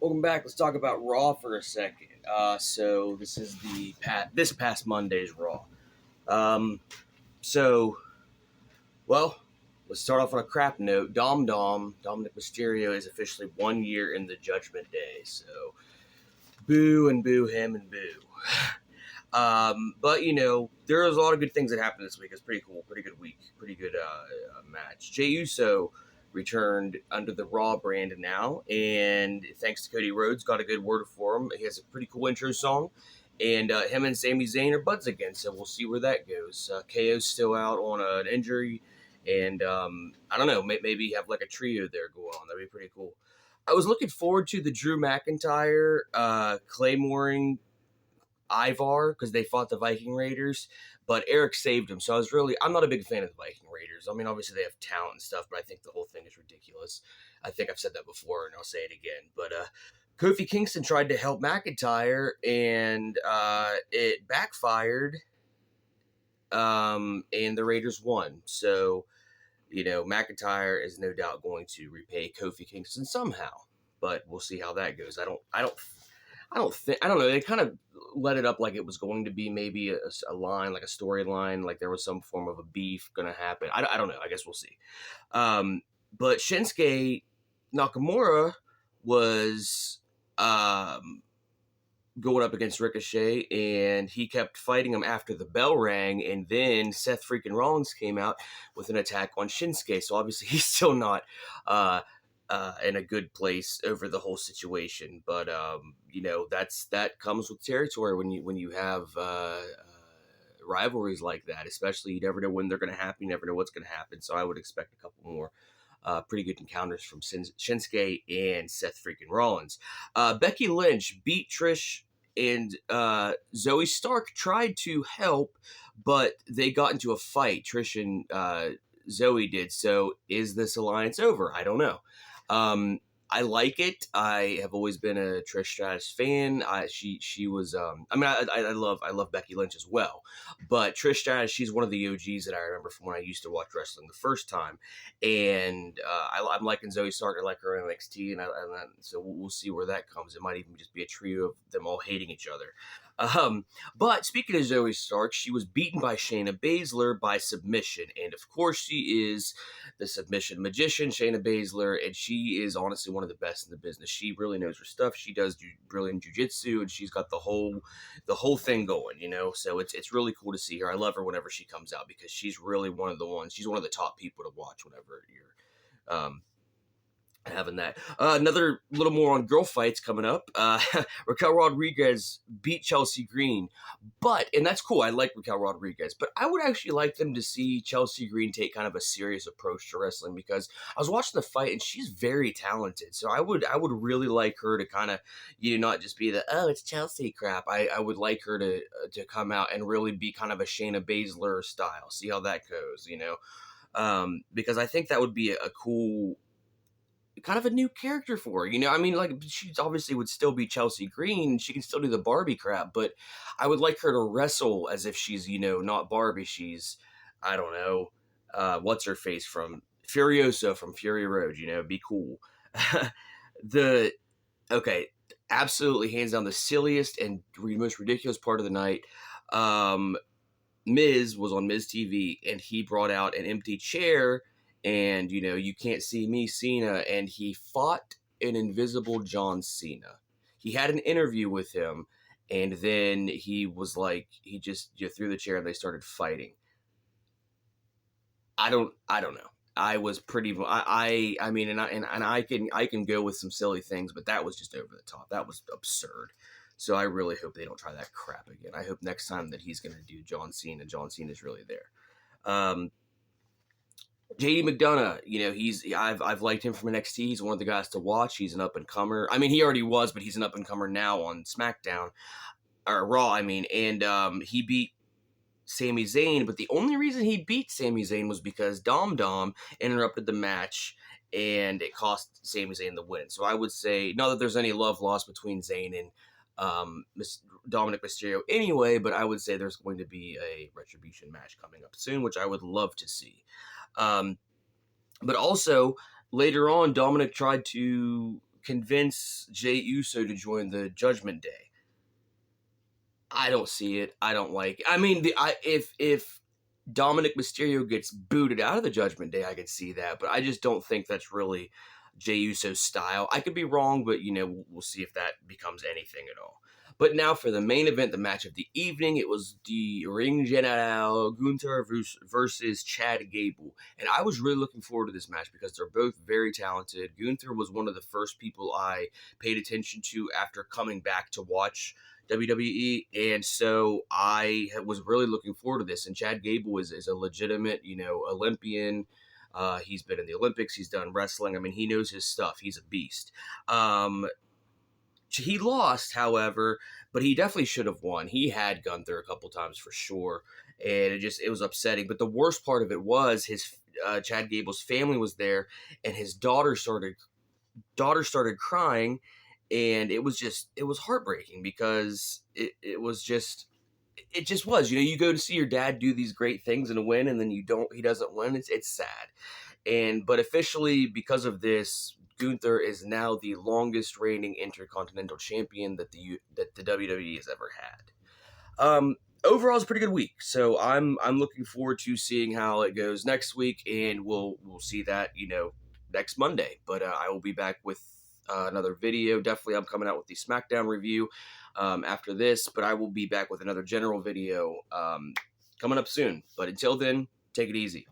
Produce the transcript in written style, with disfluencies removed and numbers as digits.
Welcome back. Let's talk about Raw for a second. So this is this past Monday's Raw. Um, so well, let's start off on a crap note. Dominic Mysterio is officially 1 year in the Judgment Day. So boo and boo him and boo. But there was a lot of good things that happened this week. It's pretty cool, pretty good week, pretty good match. Jey Uso returned under the Raw brand now, and thanks to Cody Rhodes, got a good word for him. He has a pretty cool intro song, and him and Sami Zayn are buds again, so we'll see where that goes. KO's still out on an injury, and I don't know, maybe have like a trio there go on. That'd be pretty cool. I was looking forward to the Drew McIntyre Claymoring Ivar because they fought the Viking Raiders, but Eric saved him. So I'm not a big fan of the Viking Raiders. I mean, obviously they have talent and stuff, but I think the whole thing is ridiculous. I think I've said that before and I'll say it again. But Kofi Kingston tried to help McIntyre and it backfired, and the Raiders won. So, McIntyre is no doubt going to repay Kofi Kingston somehow, but we'll see how that goes. I don't know. They kind of let it up like it was going to be maybe a line, like a storyline, like there was some form of a beef going to happen. I don't know. I guess we'll see. But Shinsuke Nakamura was going up against Ricochet, and he kept fighting him after the bell rang, and then Seth freaking Rollins came out with an attack on Shinsuke. So obviously he's still not in a good place over the whole situation. But that comes with territory when you have rivalries like that. Especially, you never know when they're going to happen. You never know what's going to happen. So I would expect a couple more pretty good encounters from Shinsuke and Seth freaking Rollins. Becky Lynch beat Trish, and Zoe Stark tried to help, but they got into a fight. Trish and Zoe did. So is this alliance over? I don't know. I like it. I have always been a Trish Stratus fan. She was. I love Becky Lynch as well, but Trish Stratus, she's one of the OGs that I remember from when I used to watch wrestling the first time, and I'm liking Zoe Stark. I like her in NXT, so we'll see where that comes. It might even just be a trio of them all hating each other. But speaking of Zoe Stark, she was beaten by Shayna Baszler by submission. And of course, she is the submission magician, Shayna Baszler, and she is honestly one of the best in the business. She really knows her stuff. She does brilliant jiu-jitsu, and she's got the whole thing going, So it's really cool to see her. I love her whenever she comes out because she's really one of the ones. She's one of the top people to watch whenever you're having that. Another little more on girl fights coming up. Raquel Rodriguez beat Chelsea Green, and that's cool. I like Raquel Rodriguez, but I would actually like them to see Chelsea Green take kind of a serious approach to wrestling because I was watching the fight and she's very talented. So I would really like her to kind of, not just be it's Chelsea crap. I would like her to come out and really be kind of a Shayna Baszler style. See how that goes, because I think that would be a cool, kind of a new character for her, she obviously would still be Chelsea Green. She can still do the Barbie crap, but I would like her to wrestle as if she's, not Barbie. She's, I don't know, what's her face from Furiosa from Fury Road, be cool. Absolutely hands down the silliest and most ridiculous part of the night. Miz was on Miz TV and he brought out an empty chair and, you can't see me, Cena, and he fought an invisible John Cena. He had an interview with him, and then he was like, he just threw the chair and they started fighting. I don't know. I was pretty, I can go with some silly things, but that was just over the top. That was absurd. So I really hope they don't try that crap again. I hope next time that he's going to do John Cena's really there. JD McDonough, I've liked him from NXT. He's one of the guys to watch. He's an up-and-comer. I mean, he already was, but he's an up-and-comer now on SmackDown, or Raw, and he beat Sami Zayn, but the only reason he beat Sami Zayn was because Dom interrupted the match, and it cost Sami Zayn the win. So I would say, not that there's any love lost between Zayn and Dominic Mysterio anyway, but I would say there's going to be a Retribution match coming up soon, which I would love to see. But also, later on, Dominic tried to convince Jey Uso to join the Judgment Day. I don't see it. I don't like it. I mean, if Dominic Mysterio gets booted out of the Judgment Day, I could see that, but I just don't think that's really Jey Uso's style. I could be wrong, but we'll see if that becomes anything at all. But now for the main event, the match of the evening, it was the Ring General Gunther versus Chad Gable. And I was really looking forward to this match because they're both very talented. Gunther was one of the first people I paid attention to after coming back to watch WWE, and so I was really looking forward to this. And Chad Gable is a legitimate, Olympian. He's been in the Olympics. He's done wrestling. I mean, he knows his stuff. He's a beast. He lost, however, but he definitely should have won. He had Gunther a couple times for sure, and it was upsetting. But the worst part of it was his Chad Gable's family was there, and his daughter started crying, and it was heartbreaking because it just was. You go to see your dad do these great things and win, and then he doesn't win. It's sad. But officially, because of this, Gunther is now the longest reigning Intercontinental Champion that the WWE has ever had. Overall, it's a pretty good week, so I'm looking forward to seeing how it goes next week, and we'll see that next Monday. But I will be back with another video. Definitely, I'm coming out with the SmackDown review after this, but I will be back with another general video coming up soon. But until then, take it easy.